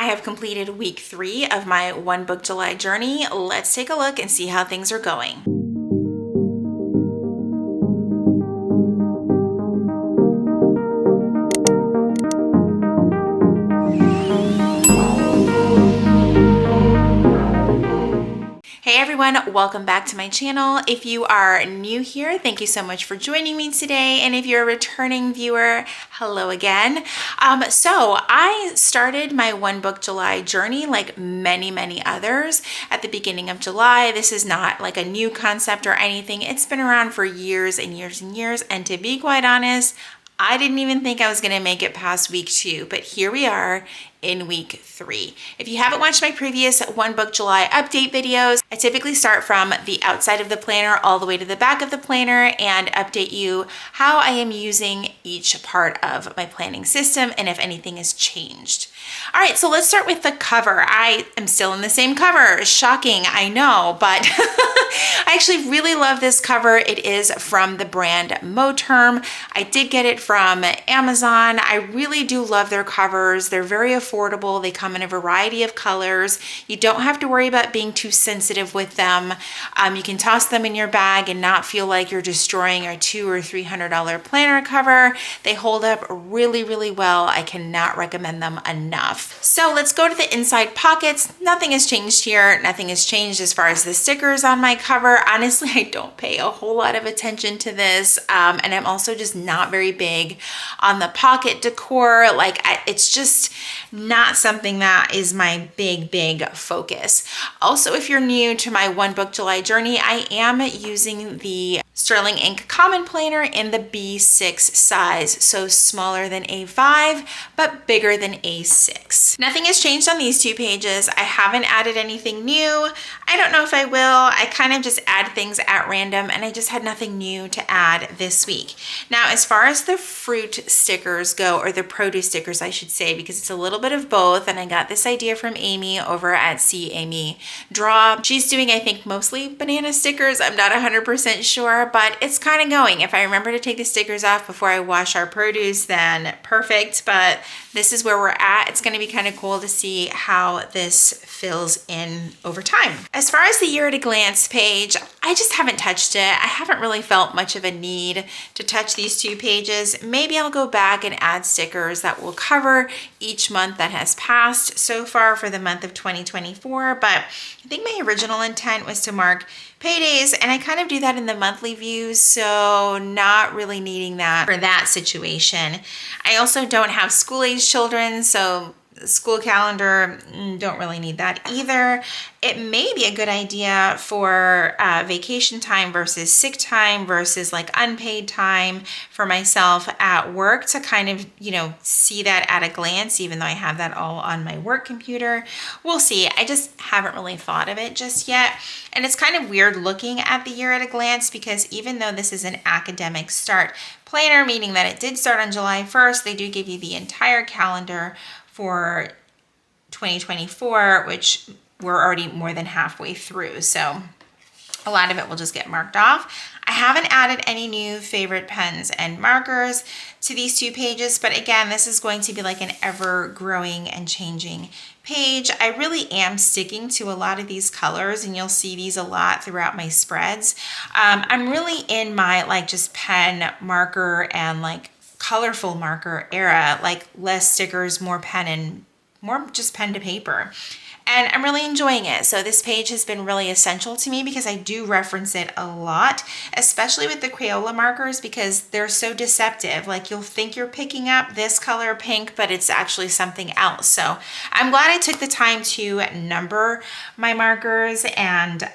have completed week 3 of my One Book July journey. Let's take a look and see how things are going. Hey everyone, welcome back to my channel. If you are new here, thank you so much for joining me today. And if you're a returning viewer, hello again. So I started my One Book July journey like many others at the beginning of July. This is not like a new concept or anything. It's been around for years and years and years. And to be quite honest, I didn't even think I was going to make it past week 2, but here we are in week 3. If you haven't watched my previous One Book July update videos, I typically start from the outside of the planner all the way to the back of the planner and update you how I am using each part of my planning system and if anything has changed. All right, so let's start with the cover. I am still in the same cover. Shocking, I know, but I actually really love this cover. It is from the brand Moterm. I did get it from Amazon. I really do love their covers. They're very affordable. They come in a variety of colors. You don't have to worry about being too sensitive with them. You can toss them in your bag and not feel like you're destroying a $200 or $300 planner cover. They hold up really well. I cannot recommend them enough. So let's go to the inside pockets. Nothing has changed here. Nothing has changed as far as the stickers on my cover. Honestly, I don't pay a whole lot of attention to this. And I'm also just not very big on the pocket decor. It's just not something that is my big focus. Also, if you're new to my One Book July journey, I am using the Sterling Ink Common Planner in the B6 size, so smaller than A5, but bigger than A6. Nothing has changed on these 2 pages. I haven't added anything new. I don't know if I will. I kind of just add things at random, and I just had nothing new to add this week. Now, as far as the fruit stickers go, or the produce stickers, I should say, because it's a little bit of both, and I got this idea from Amy over at See Amy Draw. She's doing, I think, mostly banana stickers. I'm not 100% sure, but it's kind of going. If I remember to take the stickers off before I wash our produce, then perfect, but this is where we're at. It's going to be kind of cool to see how this fills in over time. As far as the year at a glance page, I just haven't touched it. I haven't really felt much of a need to touch these 2 pages. Maybe I'll go back and add stickers that will cover each month that has passed so far for the month of 2024, but I think my original intent was to mark paydays, and I kind of do that in the monthly views, so not really needing that for that situation. I also don't have school-age children, so school calendar, don't really need that either. It may be a good idea for vacation time versus sick time versus like unpaid time for myself at work to kind of, see that at a glance, even though I have that all on my work computer. We'll see. I just haven't really thought of it just yet. And it's kind of weird looking at the year at a glance because even though this is an academic start planner, meaning that it did start on July 1st, they do give you the entire calendar for 2024, which we're already more than halfway through. So a lot of it will just get marked off. I haven't added any new favorite pens and markers to these 2 pages, but again, this is going to be like an ever growing and changing page. I really am sticking to a lot of these colors, and you'll see these a lot throughout my spreads. I'm really in my just pen, marker, and colorful marker era, less stickers, more pen, and more just pen to paper. And I'm really enjoying it. So this page has been really essential to me because I do reference it a lot, especially with the Crayola markers because they're so deceptive. You'll think you're picking up this color pink, but it's actually something else. So I'm glad I took the time to number my markers and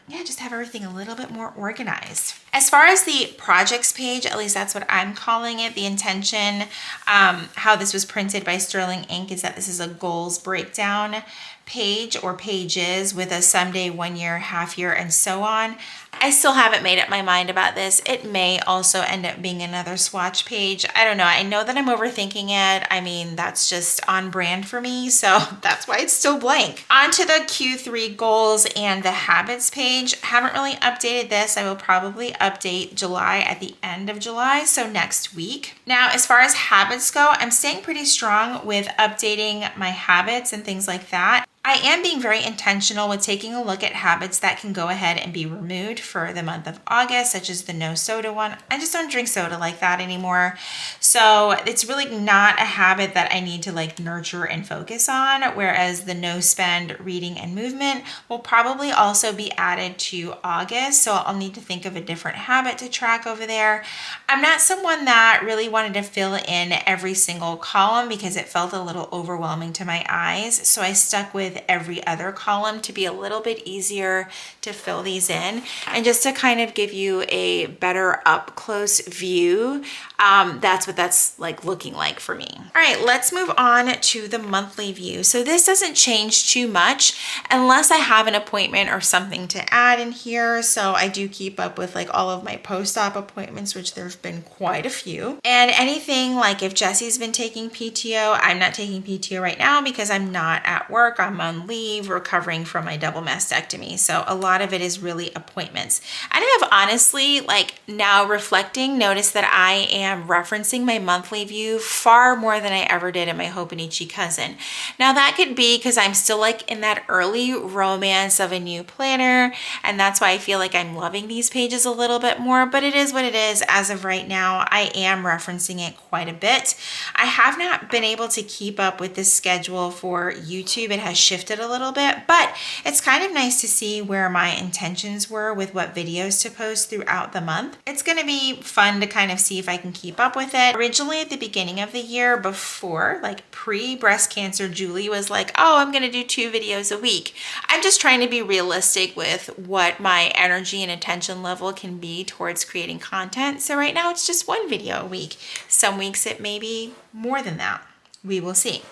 just have everything a little bit more organized. As far as the projects page, at least that's what I'm calling it, the intention, how this was printed by Sterling Ink is that this is a goals breakdown page or pages with a someday, 1 year, half year, and so on. I still haven't made up my mind about this. It may also end up being another swatch page. I don't know. I know that I'm overthinking it. I mean, that's just on brand for me, so that's why it's still blank. On to the Q3 goals and the habits page. Haven't really updated this. I will probably update July at the end of July, so next week. Now, as far as habits go, I'm staying pretty strong with updating my habits and things like that. I am being very intentional with taking a look at habits that can go ahead and be removed for the month of August, such as the no soda one. I just don't drink soda like that anymore. So it's really not a habit that I need to like nurture and focus on, whereas the no spend, reading, and movement will probably also be added to August. So I'll need to think of a different habit to track over there. I'm not someone that really wanted to fill in every single column because it felt a little overwhelming to my eyes. So I stuck with every other column to be a little bit easier to fill these in and just to kind of give you a better up close view. That's what that's like looking like for me. All right, let's move on to the monthly view. So this doesn't change too much unless I have an appointment or something to add in here. So I do keep up with like all of my post-op appointments, which there's been quite a few. And anything like if Jesse's been taking PTO, I'm not taking PTO right now because I'm not at work. I'm on leave recovering from my double mastectomy. So a lot of it is really appointments. I have honestly, like now reflecting, noticed that I am referencing my monthly view far more than I ever did in my hobonichi cousin. Now that could be because I'm still like in that early romance of a new planner, and that's why I feel like I'm loving these pages a little bit more, but it is what it is. As of right now, I am referencing it quite a bit. I have not been able to keep up with this schedule for YouTube. It has shifted a little bit, but it's kind of nice to see where my intentions were with what videos to post throughout the month. It's going to be fun to kind of see if I can keep up with it. Originally at the beginning of the year, before like pre-breast cancer, Julie was like, oh, I'm going to do 2 videos a week. I'm just trying to be realistic with what my energy and attention level can be towards creating content. So right now it's just 1 video a week. Some weeks it may be more than that. We will see.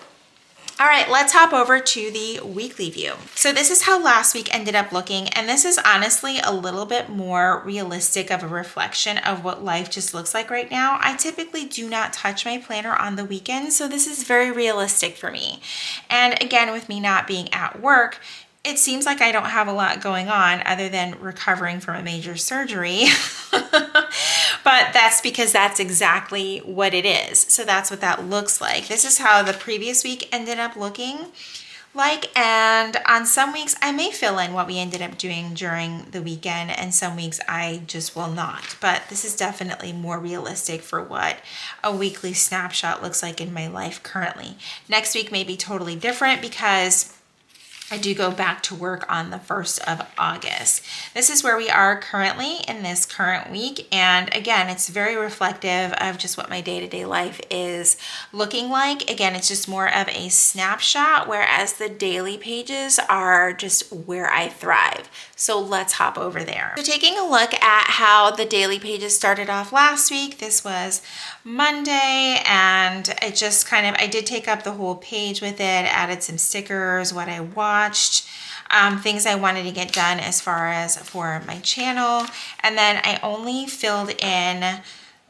All right, let's hop over to the weekly view. So this is how last week ended up looking, and this is honestly a little bit more realistic of a reflection of what life just looks like right now. I typically do not touch my planner on the weekends, so this is very realistic for me. And again, with me not being at work, it seems like I don't have a lot going on other than recovering from a major surgery. But that's because that's exactly what it is. So that's what that looks like. This is how the previous week ended up looking like. And on some weeks, I may fill in what we ended up doing during the weekend, and some weeks I just will not. But this is definitely more realistic for what a weekly snapshot looks like in my life currently. Next week may be totally different because I do go back to work on the 1st of August. This is where we are currently in this current week. And again, it's very reflective of just what my day-to-day life is looking like. Again, it's just more of a snapshot, whereas the daily pages are just where I thrive. So let's hop over there. So taking a look at how the daily pages started off last week, this was Monday, and it just kind of, I did take up the whole page with it, added some stickers, what I watched, things I wanted to get done as far as for my channel. And then I only filled in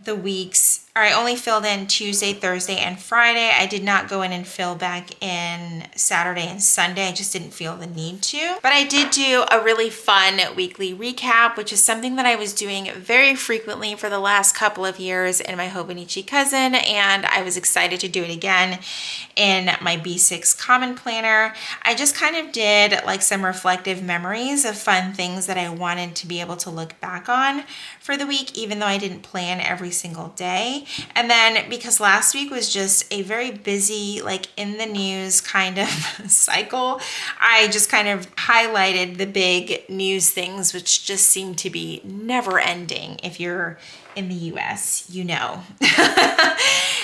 the weeks, or I only filled in Tuesday, Thursday, and Friday. I did not go in and fill back in Saturday and Sunday. I just didn't feel the need to. But I did do a really fun weekly recap, which is something that I was doing very frequently for the last couple of years in my hobonichi cousin, and I was excited to do it again in my B6 Common Planner. I just kind of did like some reflective memories of fun things that I wanted to be able to look back on for the week, even though I didn't plan every single day. And then because last week was just a very busy, like in the news kind of cycle, I just kind of highlighted the big news things, which just seem to be never ending. If you're in the US, you know.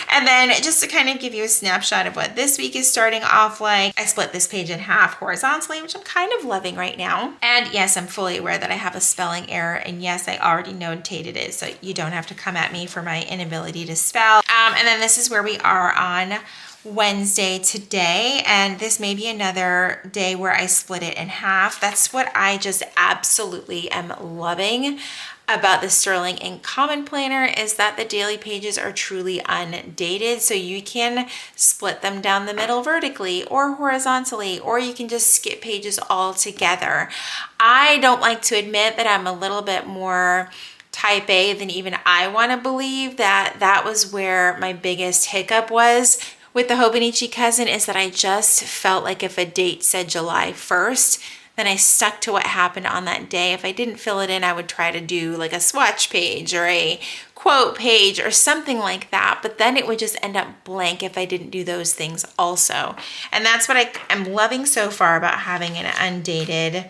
And then just to kind of give you a snapshot of what this week is starting off like, I split this page in half horizontally, which I'm kind of loving right now. And yes, I'm fully aware that I have a spelling error. And yes, I already notated it, so you don't have to come at me for my inability to spell. And then this is where we are on Wednesday today, and this may be another day where I split it in half. That's what I just absolutely am loving about the Sterling Ink Common Planner, is that the daily pages are truly undated, so you can split them down the middle vertically or horizontally, or you can just skip pages altogether. I don't like to admit that I'm a little bit more type A than even I want to believe. That was where my biggest hiccup was with the hobonichi cousin is that I just felt like if a date said July 1st, then I stuck to what happened on that day. If I didn't fill it in, I would try to do like a swatch page or a quote page or something like that, but then it would just end up blank if I didn't do those things also. And that's what I'm loving so far about having an undated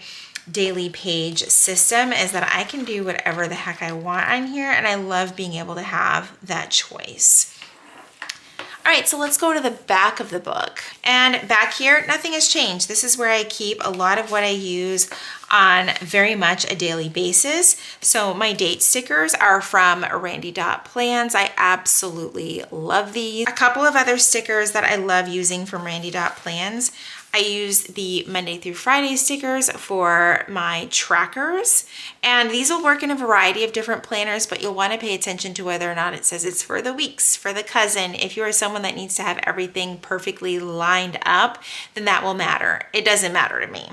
daily page system, is that I can do whatever the heck I want on here, and I love being able to have that choice. All right, so let's go to the back of the book. And back here, nothing has changed. This is where I keep a lot of what I use on very much a daily basis. So my date stickers are from Randy Dot Plans. I absolutely love these. A couple of other stickers that I love using from Randy Dot Plans. I use the Monday through Friday stickers for my trackers, and these will work in a variety of different planners, but you'll want to pay attention to whether or not it says it's for the weeks, for the cousin. If you are someone that needs to have everything perfectly lined up, then that will matter. It doesn't matter to me.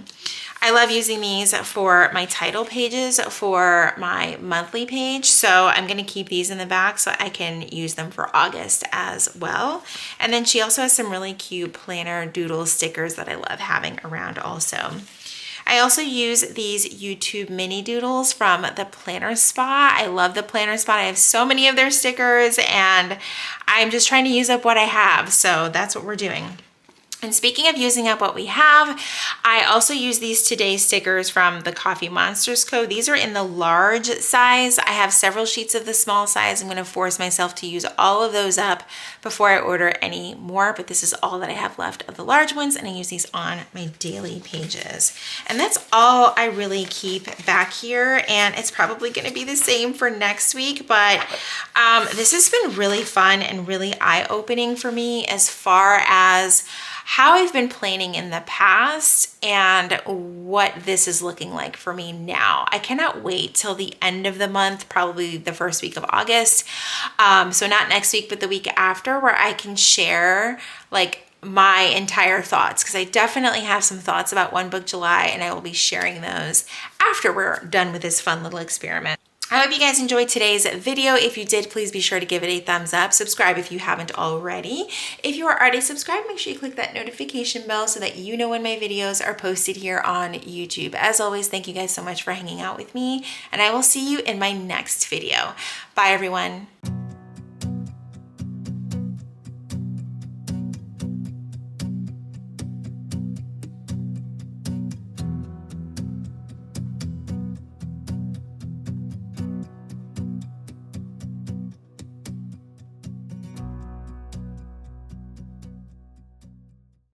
I love using these for my title pages for my monthly page. So I'm going to keep these in the back so I can use them for August as well. And then she also has some really cute planner doodle stickers that I love having around also. I also use these YouTube mini doodles from the Planner Spot. I love the Planner Spot. I have so many of their stickers and I'm just trying to use up what I have. So that's what we're doing. And speaking of using up what we have, I also use these Today stickers from the Coffee Monsters Co. These are in the large size. I have several sheets of the small size. I'm going to force myself to use all of those up before I order any more, but this is all that I have left of the large ones, and I use these on my daily pages. And that's all I really keep back here, and it's probably going to be the same for next week, but this has been really fun and really eye-opening for me as far as how I've been planning in the past and what this is looking like for me now. I cannot wait till the end of the month, probably the first week of August. So not next week, but the week after, where I can share like my entire thoughts, because I definitely have some thoughts about One Book July, and I will be sharing those after we're done with this fun little experiment. I hope you guys enjoyed today's video. If you did, please be sure to give it a thumbs up. Subscribe if you haven't already. If you are already subscribed, make sure you click that notification bell so that you know when my videos are posted here on YouTube. As always, thank you guys so much for hanging out with me, and I will see you in my next video. Bye, everyone.